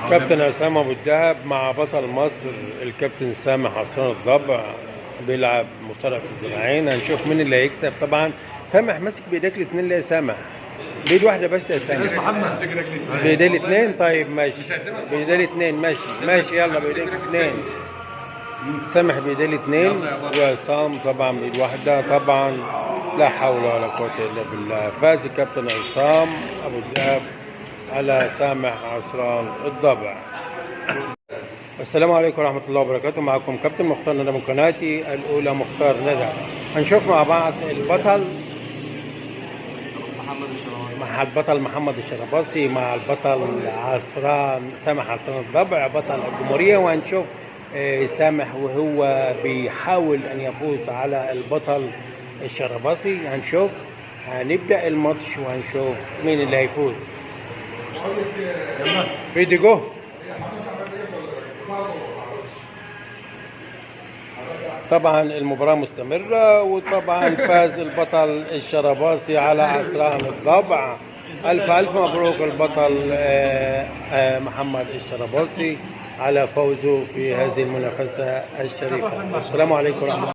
كابتن عصام ابو الدهب مع بطل مصر الكابتن سامح عصران الضبع بيلعب مصارعة الذراعين. هنشوف مين اللي هيكسب. طبعا سامح ماسك بايديك الاثنين. ليه يا سامح؟ بايد واحدة بس يا سامح. محمد بايديه الاثنين. طيب ماشي، بايديه الاثنين. ماشي يلا بايديك الاثنين. سامح بايديه الاثنين وعصام طبعا بايد واحدة. طبعا لا حول ولا قوة الا بالله. فاز الكابتن عصام ابو الدهب على سامح عصران الضبع. السلام عليكم ورحمة الله وبركاته. معكم كابتن مختار ندى من قناتي الأولى مختار ندى. هنشوف مع بعض البطل مع البطل محمد الشرباصي مع البطل سامح عصران الضبع بطل الجمهورية. وهنشوف سامح وهو بيحاول أن يفوز على البطل الشرباصي. هنبدأ الماتش وهنشوف مين اللي هيفوز. فيديو جو. طبعا المباراة مستمرة، وطبعا فاز البطل الشرباصي على عصران الضبع. ألف مبروك البطل محمد الشرباصي على فوزه في هذه المنافسة الشريفة. السلام عليكم ورحمة الله.